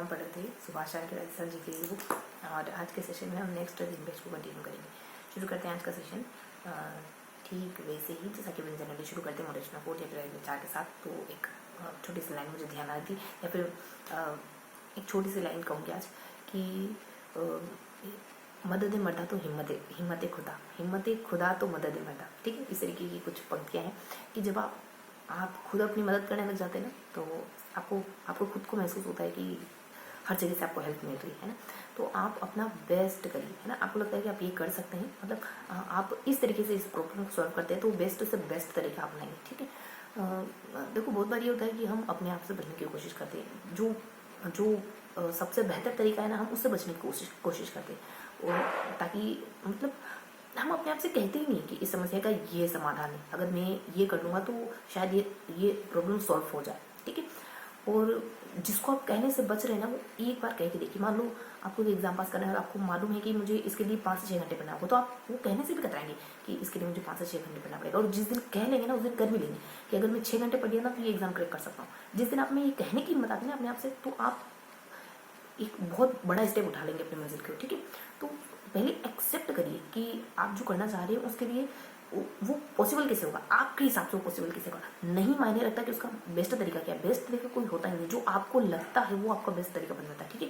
हम पढ़ रहे थे सुभाष चंद्र के राजस्थान जी की बुक, और आज के सेशन में हम नेक्स्ट 3 पेज को कंटिन्यू करेंगे। शुरू करते हैं आज का सेशन। ठीक वैसे ही जैसा कि मैंने जनरली शुरू करते हैं मोटिवेशनल कोट या फिर विचार के साथ, तो एक छोटी सी लाइन मुझे ध्यान आ रही थी, या फिर एक छोटी सी लाइन कहूँगी आज कि मदद मर्दा तो हिम्मत खुदा, हिम्मत खुदा तो मदद मर्दा। ठीक है, इस तरीके की कुछ पंक्तियाँ हैं कि जब आप खुद अपनी मदद करने लग जाते हैं ना, तो आपको खुद को महसूस होता है कि हर जगह से आपको हेल्प मिल रही है ना, तो आप अपना बेस्ट करिए, है ना। आपको लगता है कि आप ये कर सकते हैं, मतलब आप इस तरीके से इस प्रॉब्लम को सॉल्व करते हैं, तो बेस्ट से बेस्ट तरीका अपनाएंगे। ठीक है, देखो बहुत बार ये होता है कि हम अपने आप से बचने की कोशिश करते हैं, जो सबसे बेहतर तरीका है ना, हम उससे बचने की कोशिश करते हैं, और ताकि मतलब हम अपने आप से कहते ही नहीं कि इस समस्या का ये समाधान है, अगर मैं ये कर लूँगा तो शायद ये प्रॉब्लम सॉल्व हो जाए। ठीक है, और जिसको आप कहने से बच रहे हैं ना, वो एक बार कह के देखिए। मान लो आपको एग्जाम पास करना है और आपको मालूम है कि मुझे इसके लिए 5 से 6 घंटे पढ़ना होगा, तो आप वो कहने से भी कतराएंगे कि इसके लिए मुझे 5 से 6 घंटे पढ़ना पड़ेगा, और जिस दिन कह लेंगे ना उस दिन कर भी लेंगे कि अगर मैं 6 घंटे पढ़ लिया ना तो ये एग्जाम क्रैक कर सकता हूँ। जिस दिन आप में ये कहने की हिम्मत आती है ना अपने आप से, तो आप एक बहुत बड़ा स्टेप उठा लेंगे अपने मंजिल के। ठीक है, तो पहले एक्सेप्ट करिए कि आप जो करना चाह रहे हैं उसके लिए वो पॉसिबल कैसे होगा, आपके हिसाब से वो पॉसिबल कैसे होगा। नहीं मायने रखता कि उसका बेस्ट तरीका क्या है, बेस्ट तरीका कोई होता ही नहीं, जो आपको लगता है वो आपका बेस्ट तरीका बन जाता है। ठीक है,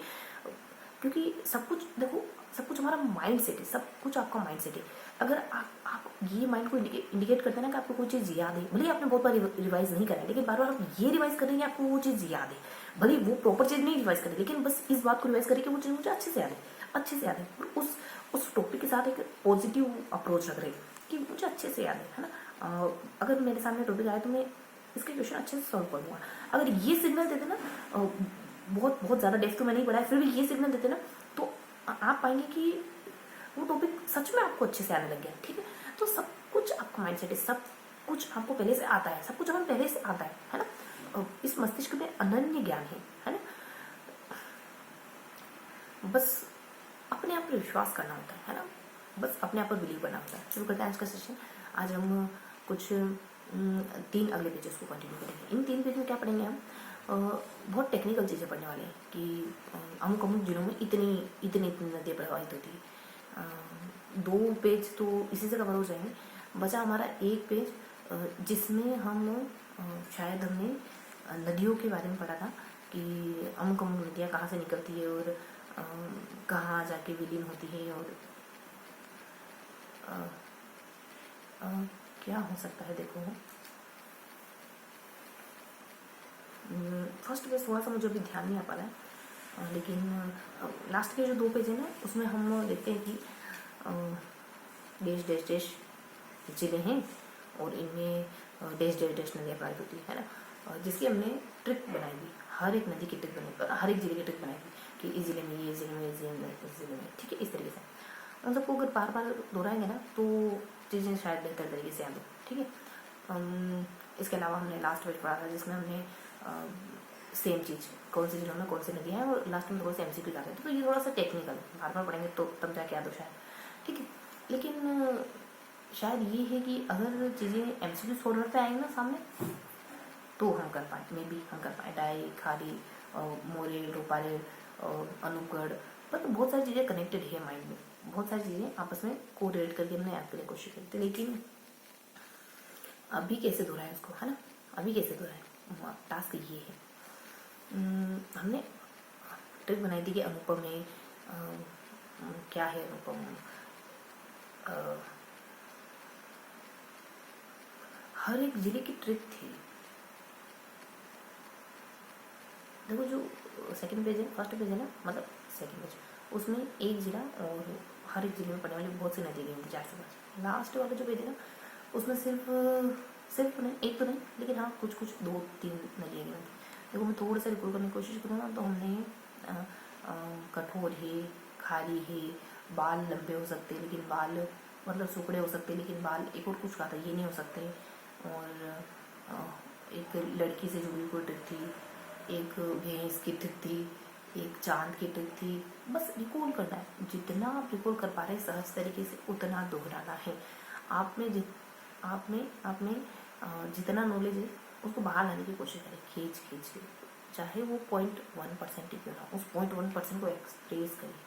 क्योंकि सब कुछ देखो, सब कुछ हमारा माइंड सेट है, सब कुछ आपका माइंड सेट है। अगर आप ये माइंड को इंडिकेट करते हैं ना कि आपको कोई चीज़ याद है, भले आपने बहुत बार रिवाइज नहीं करा है, लेकिन बार बार आप ये रिवाइज करेंगे आपको वो चीज़ याद है, भले वो प्रॉपर चीज़ नहीं रिवाइज करें, लेकिन बस इस बात को रिवाइज करें कि वो चीज़ मुझे अच्छे से याद है, अच्छे से याद है, और उस टॉपिक के साथ एक पॉजिटिव अप्रोच रख रहे हैं कि मुझे अच्छे से याद है ना। अगर मेरे सामने टॉपिक आए तो मैं इसके क्वेश्चन अच्छे से सॉल्व करूँगा। अगर ये सिग्नल देते ना, बहुत ज़्यादा डेप्थ तो मैं नहीं पढ़ा है, फिर भी ये सिग्नल देते ना, तो आप पाएंगे कि वो टॉपिक सच में आपको अच्छे से आने लग गया। ठीक है, तो सब कुछ आपका माइंडसेट है, सब कुछ आपको पहले से आता है, सब कुछ हमें पहले से आता है ना। इस मस्तिष्क में अनन्य ज्ञान है ना। बस अपने आप पर विश्वास करना होता है ना, बस अपने आप पर बिलीव करना होता है। शुरू करते हैं आज का सेशन। आज हम कुछ 3 अगले पेजेस को कंटिन्यू करेंगे। इन 3 पेज में क्या पढ़ेंगे हम, बहुत टेक्निकल चीज़ें पढ़ने वाले हैं कि अमुक जिलों में इतनी नदियाँ प्रभावित होती है। 2 पेज तो इसी से कवर हो जाएंगे। बचा हमारा 1 पेज जिसमें हम शायद हमने नदियों के बारे में पढ़ा था कि अमुक नदियाँ कहाँ से निकलती है और कहाँ जाके विलीन होती है, और क्या हो सकता है। देखो फर्स्ट पेज थोड़ा सा मुझे अभी ध्यान नहीं आ पा रहा है, लेकिन लास्ट के जो 2 पेज है ना, उसमें हम देखते हैं कि देश जिले हैं और इनमें देश नदियाँ प्रभावित होती है ना, जिसकी हमने ट्रिक बनाई थी। हर एक नदी की ट्रिक बनाई, हर एक जिले की ट्रिक बनाई थी कि इस जिले में ये जिले में इस जिले में। ठीक है, इस तरीके से उन सबको अगर बार बार दोहराएंगे ना तो चीज़ें शायद बेहतर तरीके से याद हो। ठीक है, इसके अलावा हमने लास्ट पेज पढ़ा था जिसमें हमने सेम चीज़ कौन सी जिलों में कौन सी नदियाँ हैं, और लास्ट में थोड़ा सा MCQ जाते हैं, तो ये थोड़ा सा टेक्निकल बार बार पढ़ेंगे तो तब जाके याद हो शायद। ठीक है, लेकिन शायद ये है कि अगर चीज़ें MCQ फॉर्मेट पे आएंगी ना सामने, तो हम कर पाए, मे बी हम कर पाए। डाई, खाड़ी, मोरेल, रूपारेल, अनूपगढ़, पर बहुत सारी चीज़ें कनेक्टेड है माइंड में, बहुत सारी चीज़ें आपस में कोरिलेट करके हमने याद करने की कोशिश करते, लेकिन अभी कैसे दोहराएं उसको, है ना। अभी कैसे दोहराएं, टास्क ये है। हमने ट्रिक बनाई थी कि अनुपम में क्या है, अनुपम हर एक जिले की ट्रिक थी। देखो जो सेकंड पेज है, फर्स्ट पेज है ना, मतलब सेकंड पेज, उसमें एक जिला और हर एक जिले में पड़ने वाली बहुत सी नदी गई होंगी 4 से 5। लास्ट वाला जो पेज है ना, उसमें सिर्फ नहीं, एक तो नहीं, लेकिन हाँ कुछ 2-3 नदियाँ गई होंगी। देखो मैं थोड़ा सा रिकॉल करने की कोशिश करूँ ना, तो हमने कठोर है, खारी है, बाल लंबे हो सकते लेकिन बाल मतलब सुकड़े हो सकते लेकिन बाल, एक और कुछ कहा था ये नहीं हो सकते, और एक लड़की से जुड़ी कोई ट्रिक थी, एक भैंस की ट्रिक थी, एक चांद की ट्रिक थी। बस रिकॉल करना है, जितना आप रिकॉल कर पा रहे हैं सहज तरीके से उतना दोहराना है। आप में जितना नॉलेज है उसको बाहर लाने की कोशिश करें, खींच के। चाहे वो 0.1% ही क्यों ना, उस 0.1% को एक्सप्रेस करिए,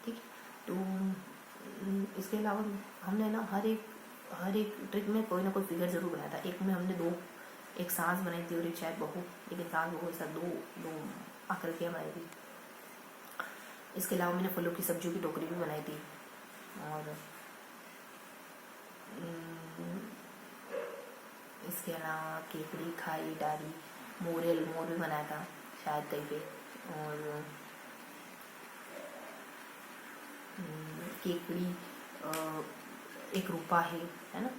ठीक है। तो इसके अलावा हमने ना हर एक ट्रिक में कोई ना कोई फिगर ज़रूर बनाया था। एक में हमने एक सांस बनाई थी और एक शायद बहु, लेकिन सांस बहु ऐसा दो आकृतियाँ बनाई थी। इसके अलावा मैंने फलों की सब्जियों की टोकरी भी बनाई थी, और इसके अलावा केकड़ी, खाई, डारी, मोर भी बनाया था शायद कहीं पे, और केकड़ी, एक रूपा है ना,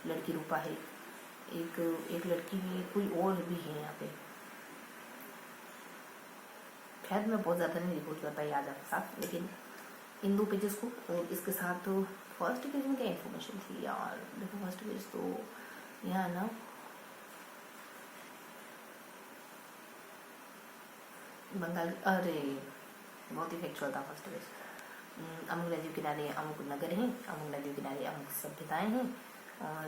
लड़की रूपा है, एक लड़की भी, कोई और भी है यहाँ पे, शायद मैं बहुत ज़्यादा नहीं रिपोर्ट कर पाई आज आपके साथ, लेकिन इन 2 पेजेस को और इसके साथ तो फर्स्ट पेज में क्या इन्फॉर्मेशन थी यार, देखो फर्स्ट पेज तो यहाँ ना बंगाल, अरे बहुत ही फैक्चुअल था फर्स्ट पेज। अमुक नदियों किनारे अमुक नगर हैं, अमुक नदियों किनारे अमुक सभ्यताएं हैं, और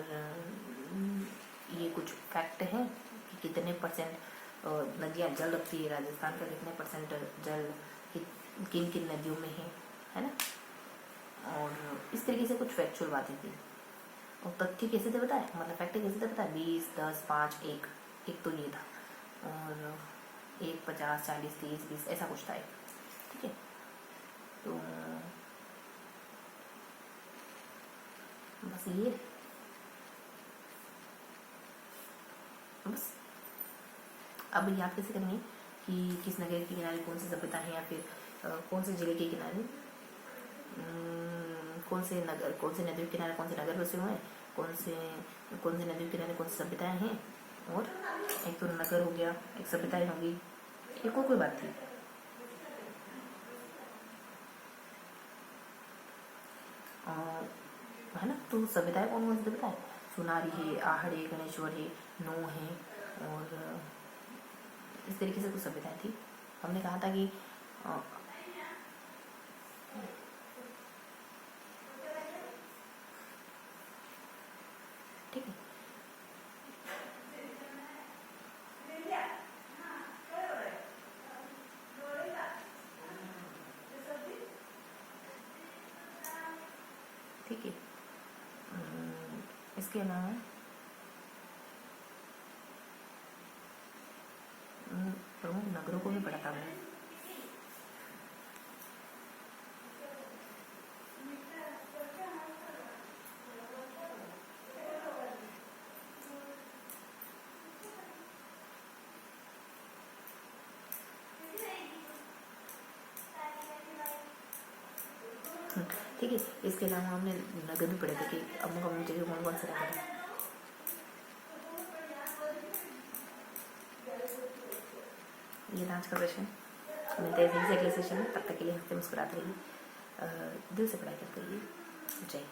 ये कुछ फैक्ट हैं कि कितने % नदियाँ जल रखती है, राजस्थान का कितने % जल किन किन नदियों में है ना। और इस तरीके से कुछ फैक्चुअल बातें थी। और तथ्य कैसे थे बताए, मतलब फैक्ट कैसे थे बताए, 20, 10, 5, 1 तो ये था, और 1, 50, 40, 30, 20 ऐसा कुछ था एक, ठीक है। तो बस ये, बस अब याद कैसे करेंगे कि किस नगर के किनारे कौन सी सभ्यता है, या फिर कौन से जिले के किनारे कौन से नदियों के किनारे कौन से नगर बसे हुए हैं, कौन से नदियों के किनारे कौन सी सभ्यताएं हैं, और एक तो नगर हो गया, एक सभ्यताएं होगी, एक और कोई बात थी, है ना। तो सभ्यताएं कौन कौन सी सभ्यताएं, सोनारी है, आहड़ है, गणेश्वर है, नो है, और इस तरीके से कुछ सभ्यताएं थी। हमने कहा था कि ठीक है, ठीक है। इसके अलावा प्रमुख नगरों को भी पढ़ा था मैंने। ठीक है, इसके अलावा हमने नगर भी पढ़े थे कि अमुक अमुक जगह कौन कौन से नगर है। ये था आज का सेशन, मिलते हैं फिर से अगले सेशन में, तब तक के लिए हंसते मुस्कुराते रहिए, दिल से पढ़ाई करते रहिए। जय